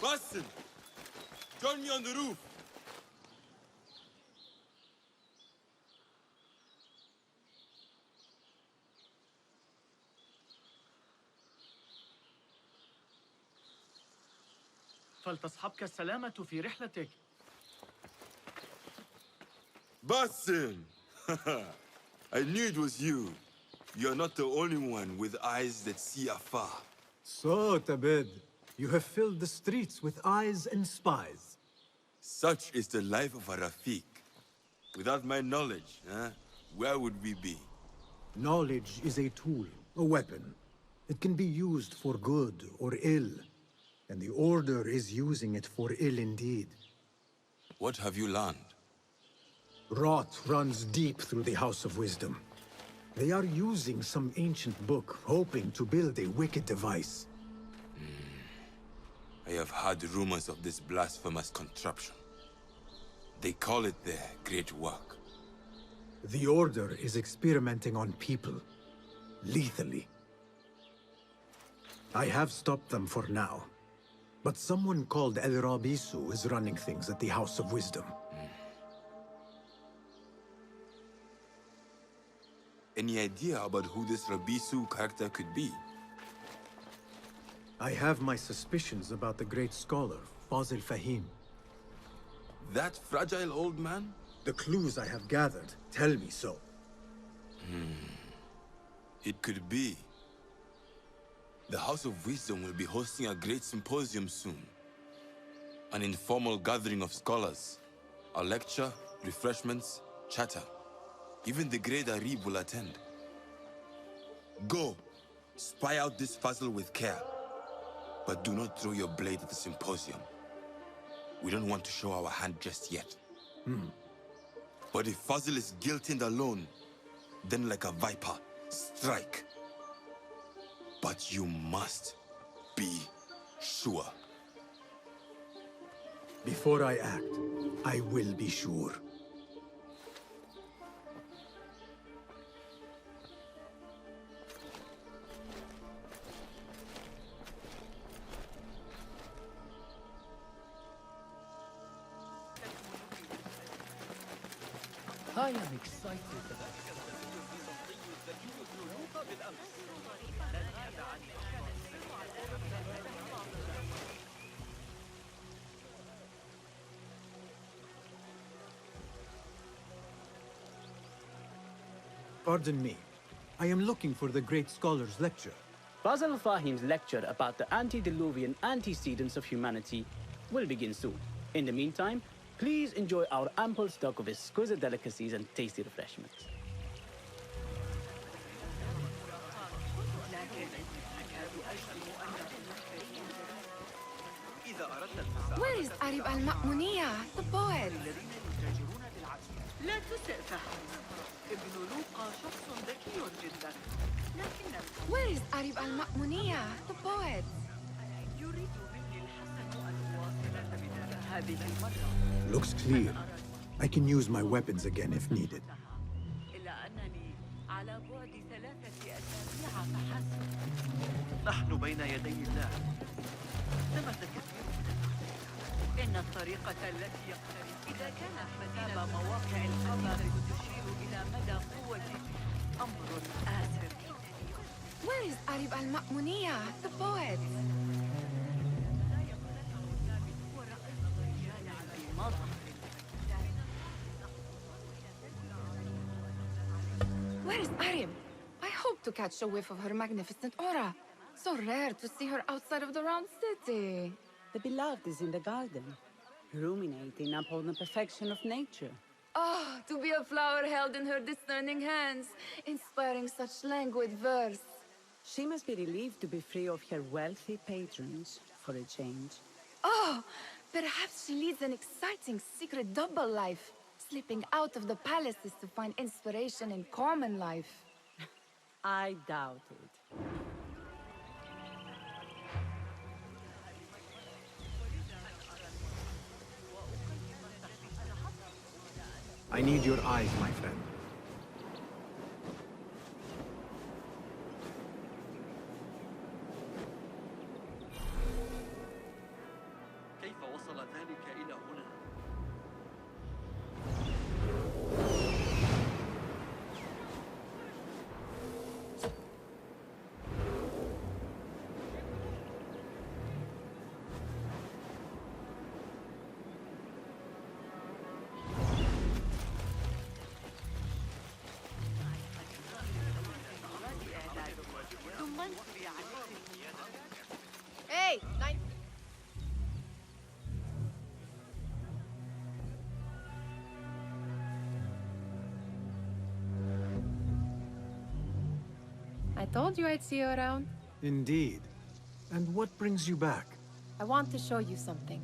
Boston! Join me on the roof! فلتصحبك السلامة في رحلتك. Boston! I knew it was you. You're not the only one with eyes that see afar. So, Tabed, you have filled the streets with eyes and spies. Such is the life of a Rafiq. Without my knowledge, where would we be? Knowledge is a tool, a weapon. It can be used for good or ill. And the Order is using it for ill indeed. What have you learned? Rot runs deep through the House of Wisdom. They are using some ancient book, hoping to build a wicked device. I have heard rumors of this blasphemous contraption. They call it their great work. The Order is experimenting on people, lethally. I have stopped them for now. But someone called El Rabisu is running things at the House of Wisdom. Any idea about who this Rabisu character could be? I have my suspicions about the great scholar, Fazil Fahim. That fragile old man? The clues I have gathered tell me so. It could be. The House of Wisdom will be hosting a great symposium soon. An informal gathering of scholars. A lecture, refreshments, chatter. Even the great Arib will attend. Go, spy out this puzzle with care. But do not throw your blade at the symposium. We don't want to show our hand just yet. But if Fazil is guilty and alone, then like a viper, strike. But you must be sure. Before I act, I will be sure. I am excited about Pardon me. I am looking for the great scholar's lecture. Basil Fahim's lecture about the antediluvian antecedents of humanity will begin soon. In the meantime, please enjoy our ample stock of exquisite delicacies and tasty refreshments. Where is Arib al-Ma'muniya, the poet? لا تسئ فهم. ابن لوقا شخص ذكي جدا. Where is Arib al-Ma'muniya, the poet? يريد مني الحسن أن أواصل بداية هذه المرة. Looks clear. I can use my weapons again if needed. إلا أنني على بعد 3 أسابيع فحسب. نحن بين يدي الله. ثمة كثير من الأخطاء. إن الطريقة التي يقترب إذا كانت مدينة مواقع الخطر تشير إلى مدى قوته أمر آسر. Where is Arib al-Ma'muniya, the poet? Where is Arib? I hope to catch a whiff of her magnificent aura. So rare to see her outside of the round city. The beloved is in the garden, ruminating upon the perfection of nature. Oh, to be a flower held in her discerning hands, inspiring such languid verse. She must be relieved to be free of her wealthy patrons for a change. Oh, perhaps she leads an exciting secret double life, slipping out of the palaces to find inspiration in common life. I doubt it. I need your eyes, my friend. Hey, nine. I told you I'd see you around. Indeed. And what brings you back? I want to show you something.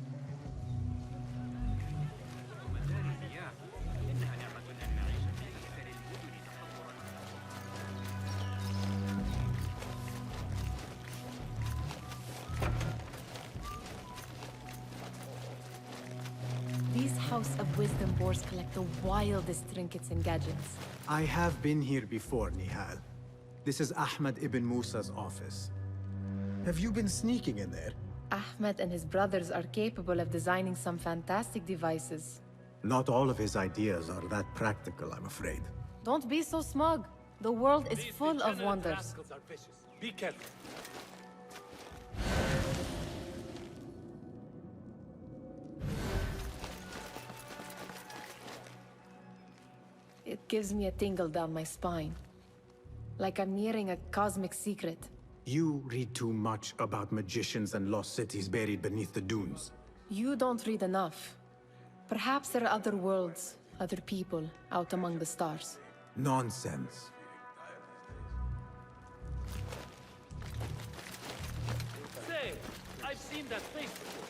These House of Wisdom boars collect the wildest trinkets and gadgets. I have been here before, Nihal. This is Ahmed ibn Musa's office. Have you been sneaking in there? Ahmed and his brothers are capable of designing some fantastic devices. Not all of his ideas are that practical, I'm afraid. Don't be so smug. The world is full of wonders. Be careful. It gives me a tingle down my spine. Like I'm nearing a cosmic secret. You read too much about magicians and lost cities buried beneath the dunes. You don't read enough. Perhaps there are other worlds, other people, out among the stars. Nonsense. Say, I've seen that face before.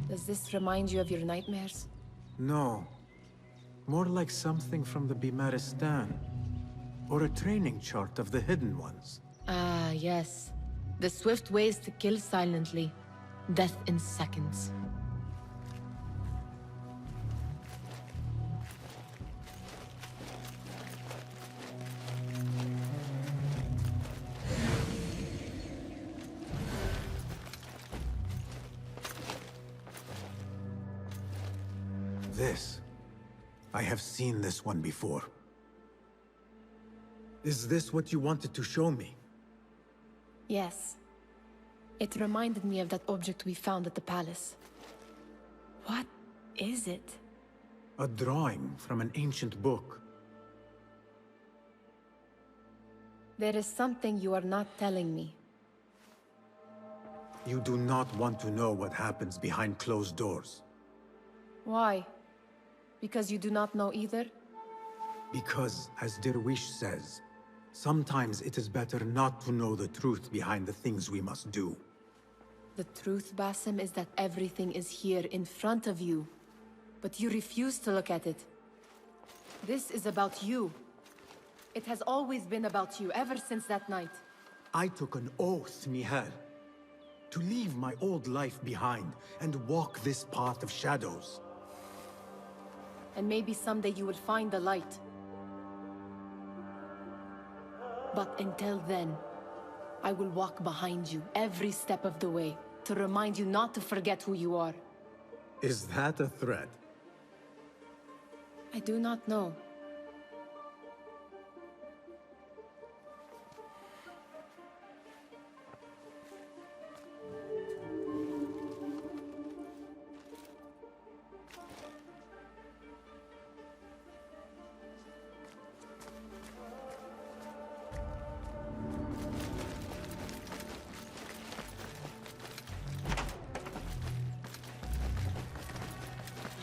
Does this remind you of your nightmares? No. More like something from the Bimaristan. Or a training chart of the Hidden Ones. Ah, yes. The swift ways to kill silently. Death in seconds. This. I have seen this one before. Is this what you wanted to show me? Yes. It reminded me of that object we found at the palace. What is it? A drawing from an ancient book. There is something you are not telling me. You do not want to know what happens behind closed doors. Why? Because you do not know either? Because, as Derwish says, sometimes it is better not to know the truth behind the things we must do. The truth, Basim, is that everything is here in front of you. But you refuse to look at it. This is about you. It has always been about you, ever since that night. I took an oath, Nihal, to leave my old life behind and walk this path of shadows. And maybe someday you will find the light. But until then, I will walk behind you every step of the way to remind you not to forget who you are. Is that a threat? I do not know.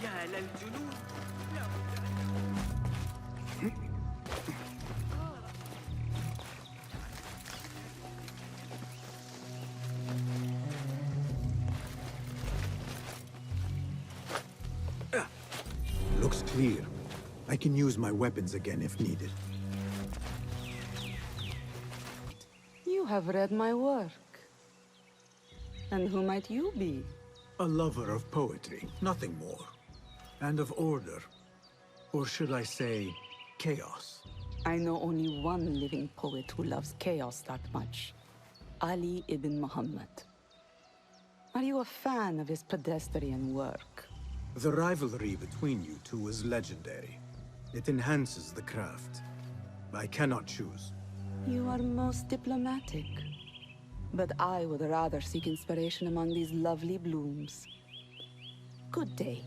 يا للجنون. Looks clear. I can use my weapons again if needed. You have read my work. And who might you be? A lover of poetry, nothing more. And of order. Or should I say, chaos. I know only one living poet who loves chaos that much. Ali ibn Muhammad. Are you a fan of his pedestrian work? The rivalry between you two is legendary. It enhances the craft. I cannot choose. You are most diplomatic. But I would rather seek inspiration among these lovely blooms. Good day.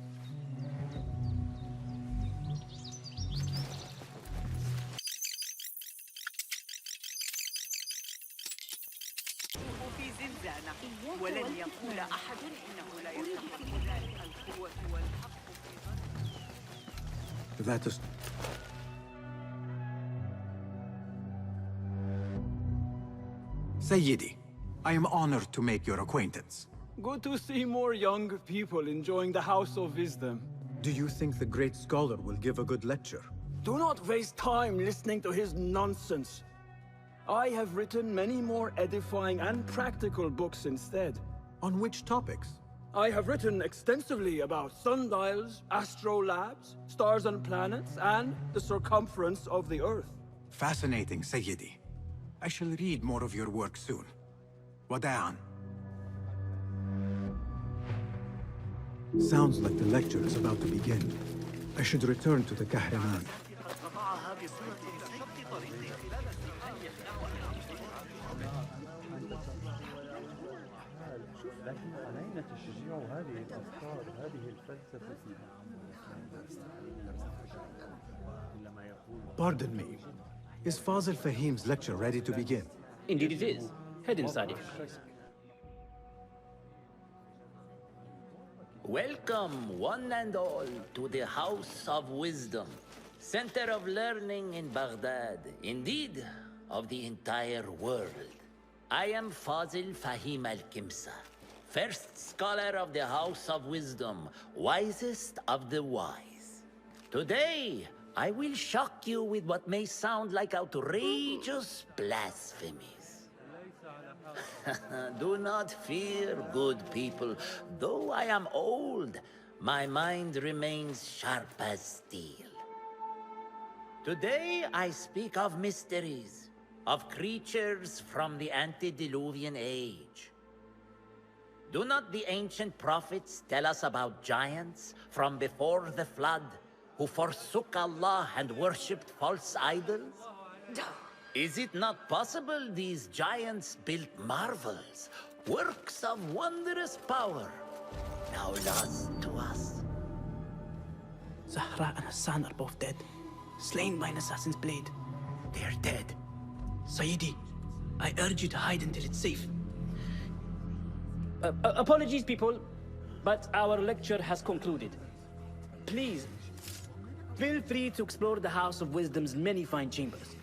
في زنزانة ولن يقول أحد إنه لا يستحق ذلك القوة والحق في That is... Sayyidi, I am honored to make your acquaintance. Good to see more young people enjoying the House of Wisdom. Do you think the great scholar will give a good lecture? Do not waste time listening to his nonsense. I have written many more edifying and practical books instead. On which topics? I have written extensively about sundials, astrolabes, stars and planets, and the circumference of the Earth. Fascinating, Sayyidi. I shall read more of your work soon. Wada'an. Sounds like the lecture is about to begin. I should return to the Kahraman. Pardon me. Is Fazil Fahim's lecture ready to begin? Indeed it is. Head inside if you please. Welcome, one and all, to the House of Wisdom, center of learning in Baghdad, indeed, of the entire world. I am Fazil Fahim al-Kimsa, first scholar of the House of Wisdom, wisest of the wise. Today, I will shock you with what may sound like outrageous blasphemies. Do not fear, good people. Though I am old, my mind remains sharp as steel. Today I speak of mysteries, of creatures from the antediluvian age. Do not the ancient prophets tell us about giants from before the flood who forsook Allah and worshipped false idols? Is it not possible these giants built marvels, works of wondrous power, now lost to us? Zahra and Hassan are both dead, slain by an assassin's blade. They're dead. Sayyidi, I urge you to hide until it's safe. Apologies, people, but our lecture has concluded. Please, feel free to explore the House of Wisdom's many fine chambers.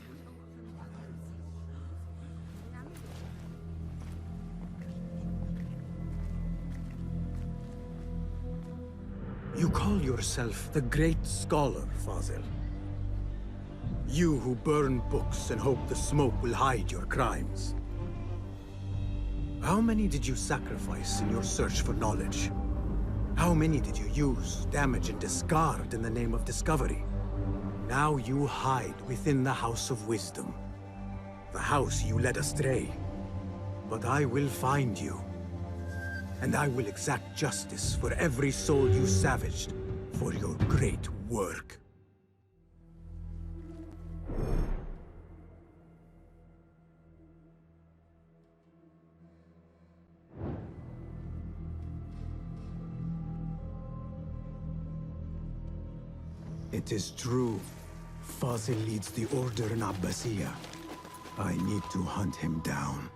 You call yourself the great scholar, Fazil. You who burn books and hope the smoke will hide your crimes. How many did you sacrifice in your search for knowledge? How many did you use, damage, and discard in the name of discovery? Now you hide within the House of Wisdom. The house you led astray. But I will find you. And I will exact justice for every soul you savaged for your great work. It is true. Fazil leads the order in Abbasiyah. I need to hunt him down.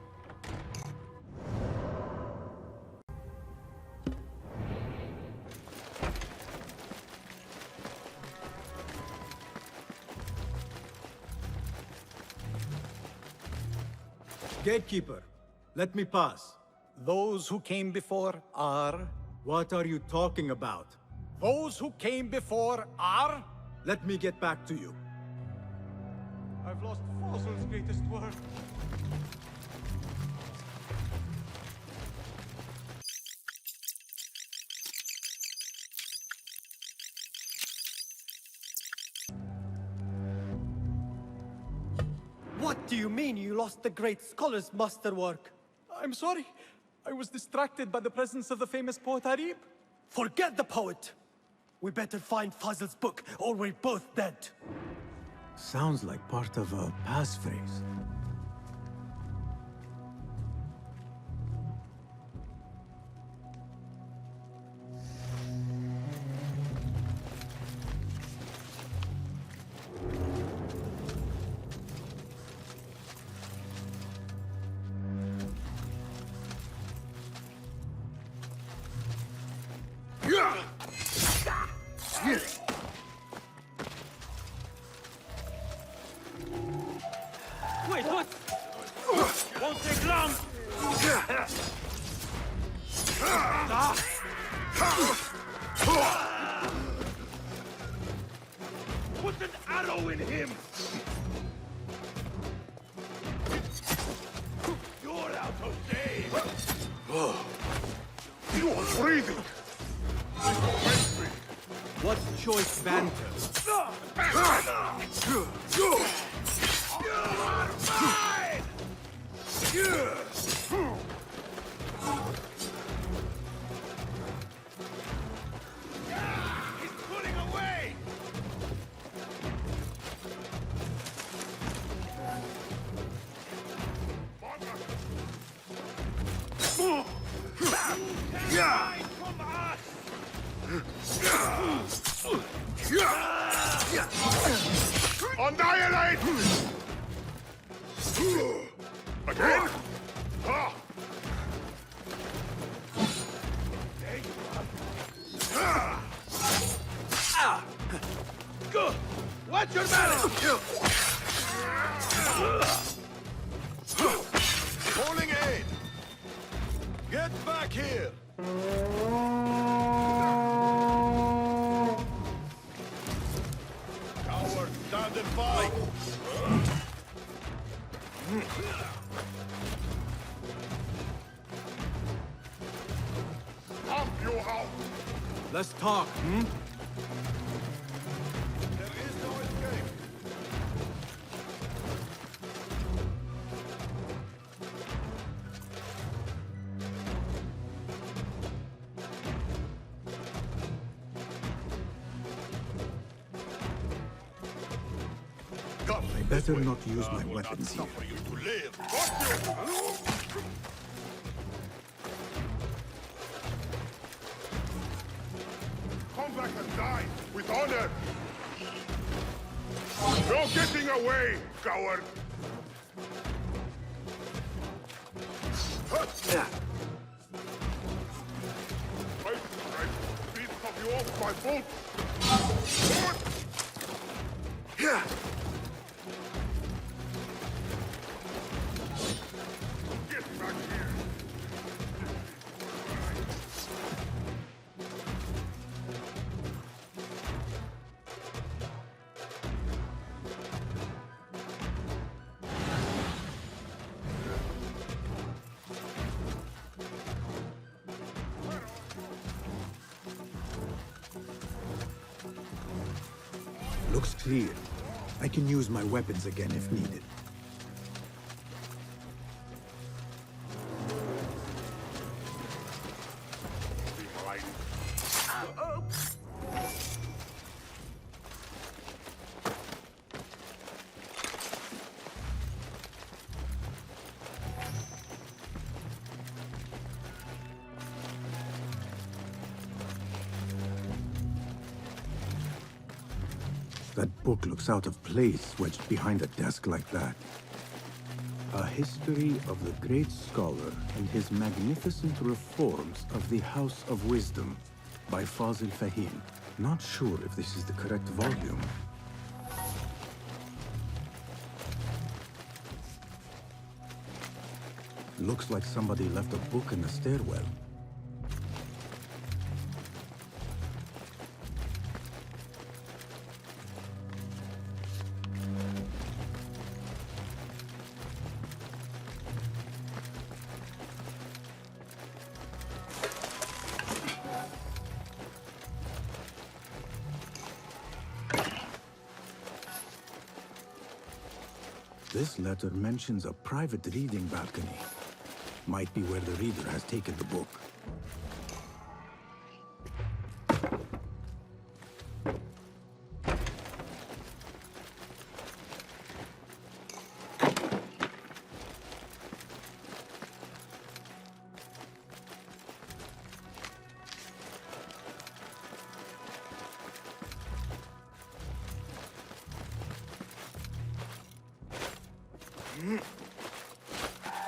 Gatekeeper, let me pass. Those who came before are... What are you talking about? Those who came before are... Let me get back to you. I've lost Fazil's greatest word. What do you mean you lost the great scholar's masterwork? I'm sorry. I was distracted by the presence of the famous poet Harib. Forget the poet! We better find Fazl's book, or we're both dead. Sounds like part of a passphrase. Wait, what? Won't take long! Put an arrow in him! You're out of date! You are breathing! What choice banter? He's pulling away! Hide from us! Annihilate! Again? Ah! Good! Watch your balance! Calling aid! Get back here! Coward, stand and fight! Up you out! Let's talk, hmm? There is no escape! Come, I better not use my will not weapons here. suffer you to live. Got you! Come back and die with honor! No getting away, coward! I beat you off my boot! Get back here! Looks clear. I can use my weapons again if needed. Be mine. That book looks out of place wedged behind a desk like that. A history of the great scholar and his magnificent reforms of the House of Wisdom by Fazil Fahim. Not sure if this is the correct volume. Looks like somebody left a book in the stairwell. This letter mentions a private reading balcony. Might be where the reader has taken the book.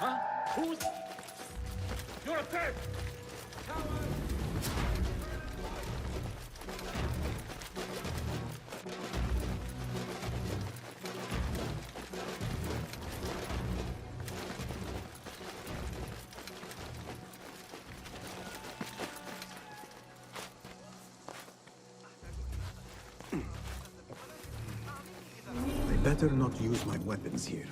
Huh? Who's... You're a third! I better not use my weapons here.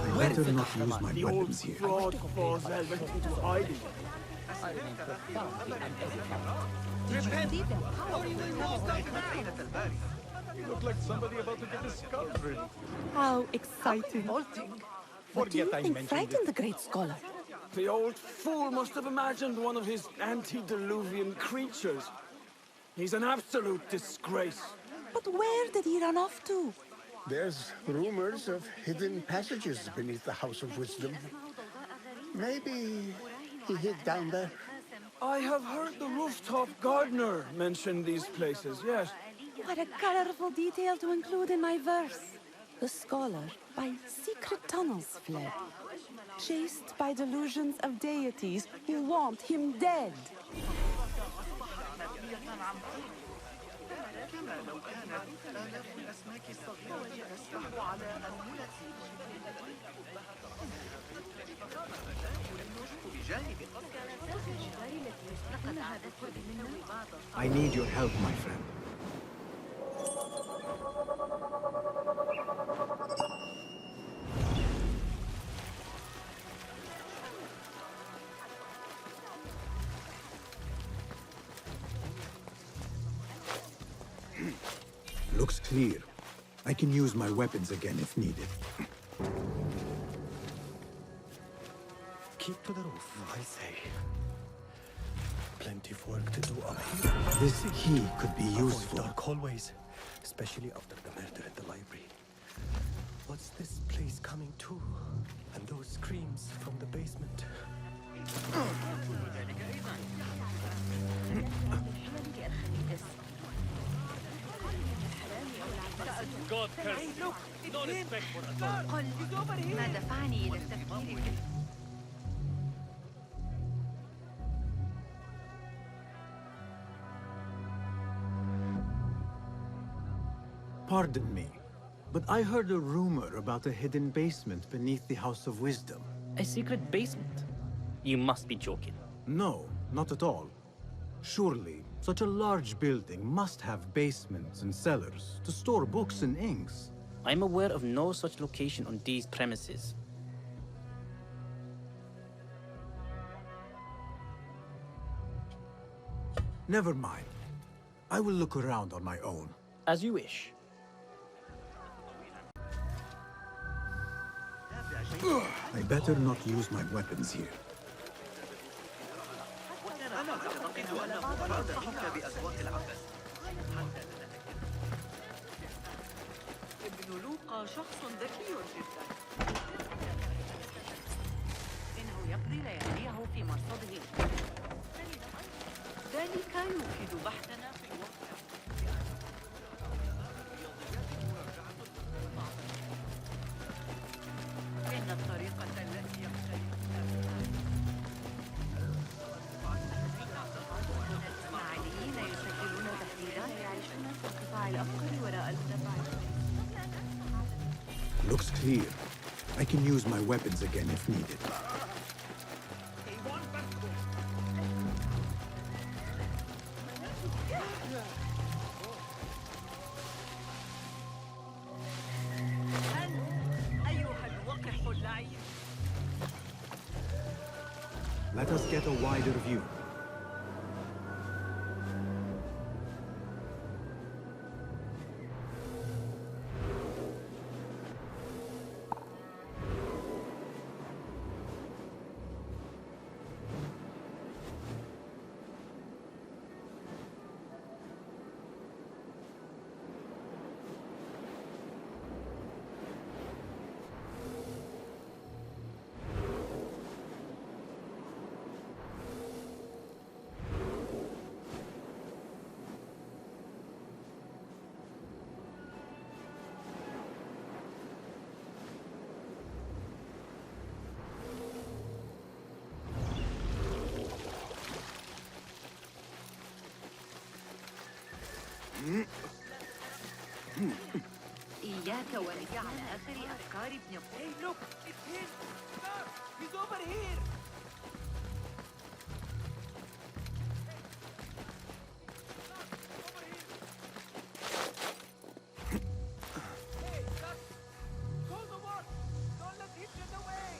I better not use my weapons here. Fraud falls into hiding. You look like somebody about to get discovered. How exciting. What do you think frightened the great scholar? The old fool must have imagined one of his antediluvian creatures. He's an absolute disgrace. But where did he run off to? There's rumors of hidden passages beneath the House of Wisdom. Maybe he hid down there. I have heard the rooftop gardener mention these places, yes. What a colorful detail to include in my verse. The scholar by secret tunnels fled, chased by delusions of deities who want him dead. I need your help, my friend. Looks clear. I can use my weapons again if needed. Keep to the roof, I say. Plenty of work to do up here. This key could be useful. Dark hallways, especially after the murder at the library. What's this place coming to? And those screams from the basement. God curse you. No respect for authority. ما دفعني إلى التفكير في Pardon me, but I heard a rumor about a hidden basement beneath the House of Wisdom. A secret basement? You must be joking. No, not at all. Surely, such a large building must have basements and cellars to store books and inks. I'm aware of no such location on these premises. Never mind. I will look around on my own. As you wish. I better not use my weapons here. ابن لوقا شخص ذكي جدا. إنه يقضي لياليه في مرصده. ذلك يفيد بحثنا في الواقع. إن الطريقة التي يختلف الإسماعيليين يسجلون تحديدات يعيشون في القطاع الأفقر وراء المدفعات. Looks clear. I can use my weapons again if needed. Let us get a wider view. إياك ولجعل أثر أفكار ابن Hey, look! It's him! Stop! He's over here! Hey, stop! Call the ward! Don't let him get away!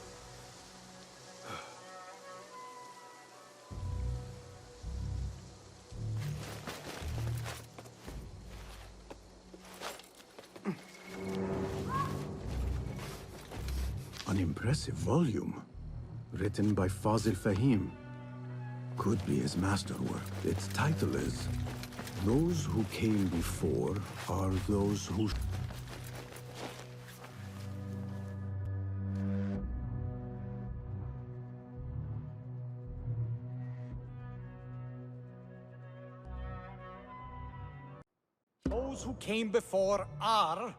An impressive volume. Written by Fazil Fahim. Could be his masterwork. Its title is Those Who Came Before Are Those Who... Those who came before are...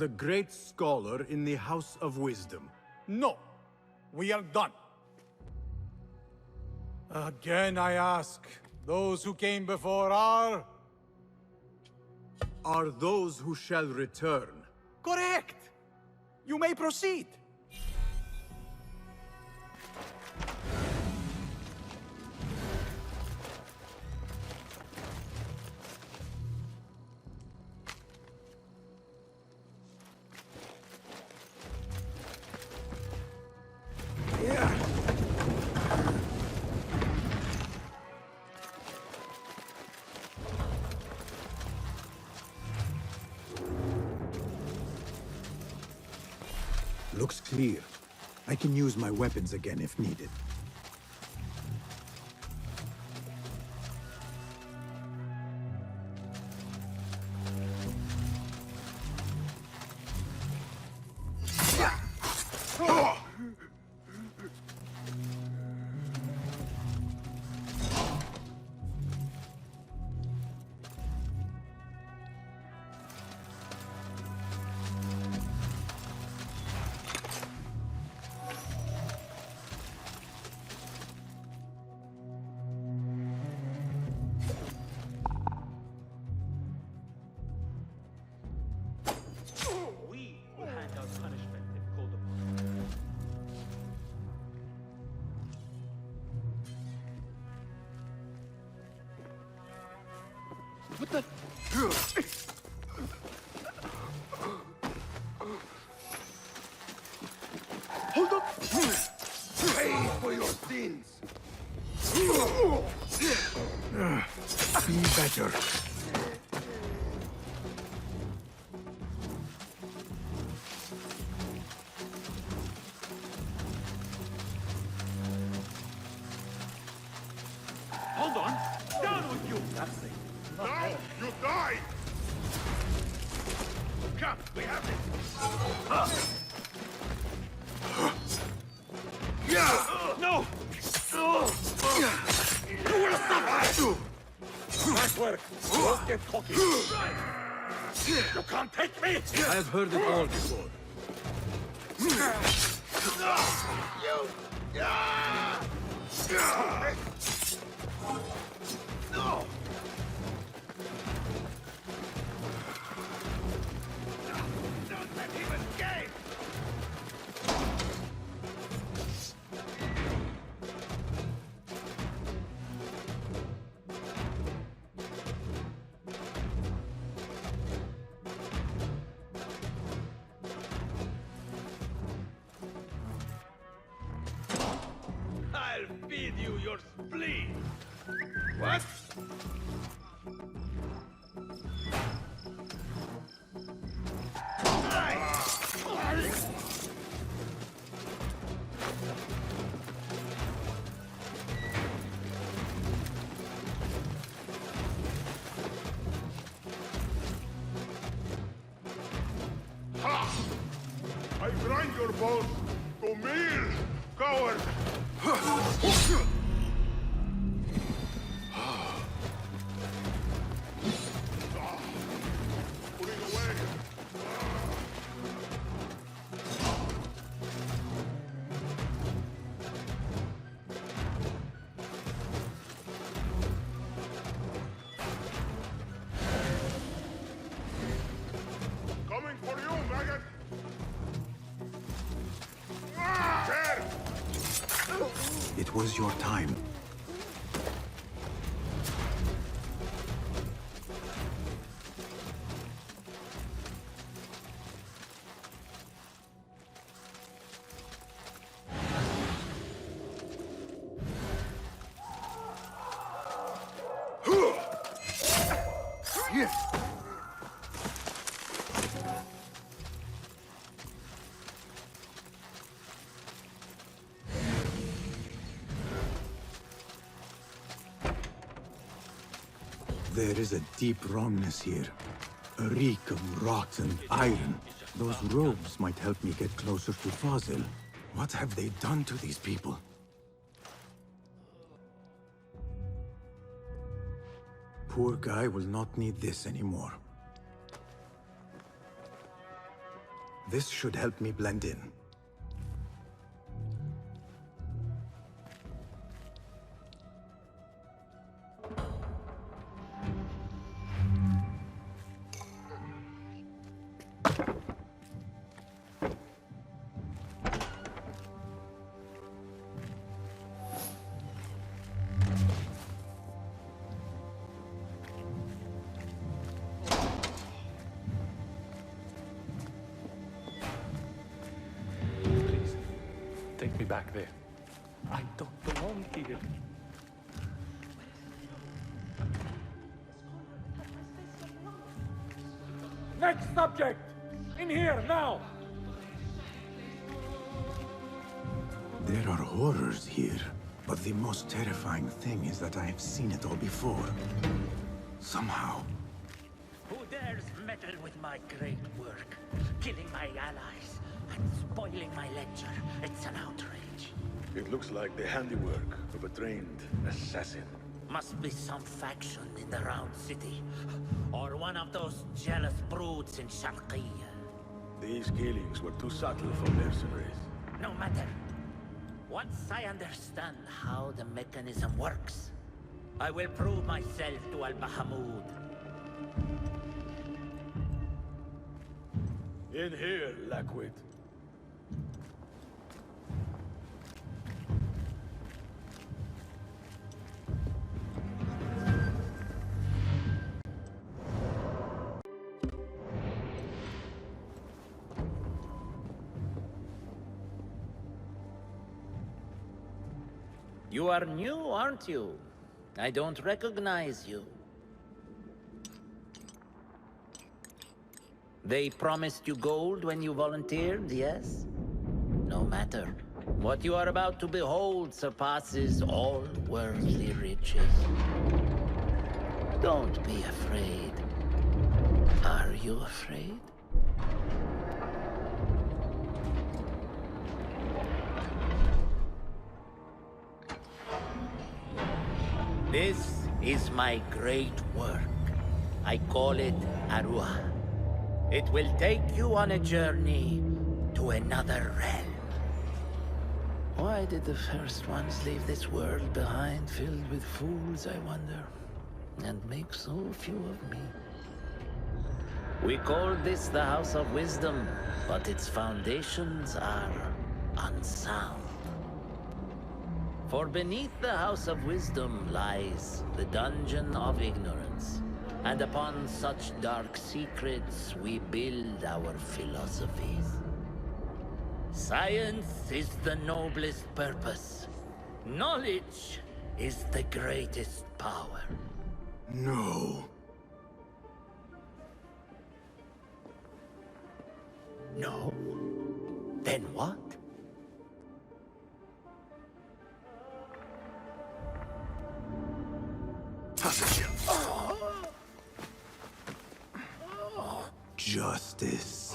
The great scholar in the House of Wisdom. No. We are done. Again I ask, those who came before are... Are those who shall return. Correct! You may proceed. Looks clear. I can use my weapons again if needed. What the? Hold up! Pay for your sins! Be better. Hold on! Down with you! Now you die! We have this. No! You will suffer! Nice work. Don't get cocky. You can't take me! I have heard it all before. No! Don't let him escape! I'll feed you your spleen! What? Ha! I grind your bones to meal, coward! Pulling away! Coming for you, maggot! There! It was your time. There is a deep wrongness here. A reek of rotten iron. Those robes might help me get closer to Fazil. What have they done to these people? Poor guy will not need this anymore. This should help me blend in. Please, take me back there. I don't belong here. Next subject! In here, now! There are horrors here, but the most terrifying thing is that I have seen it all before. Somehow. Who dares meddle with my great work? Killing my allies and spoiling my lecture. It's an outrage. It looks like the handiwork of a trained assassin. Must be some faction in the Round City. Or one of those jealous broods in Sharqiyya. These killings were too subtle for mercenaries. No matter. Once I understand how the mechanism works, I will prove myself to Al-Bahamud. In here, Lackwit. You are new, aren't you? I don't recognize you. They promised you gold when you volunteered, yes? No matter. What you are about to behold surpasses all worldly riches. Don't be afraid. Are you afraid? This is my great work. I call it Arua. It will take you on a journey to another realm. Why did the first ones leave this world behind, filled with fools, I wonder, and make so few of me? We call this the House of Wisdom, but its foundations are unsound. For beneath the House of Wisdom lies the Dungeon of Ignorance, and upon such dark secrets we build our philosophies. Science is the noblest purpose. Knowledge is the greatest power. No. No? Then what? Justice.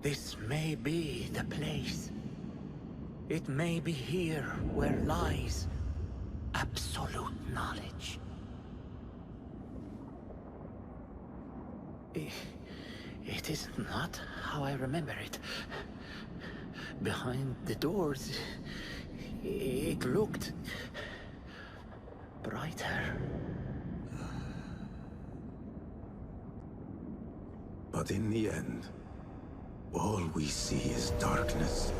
This may be the place. It may be here where lies absolute knowledge. It is not how I remember it. Behind the doors, it looked brighter. But in the end, all we see is darkness.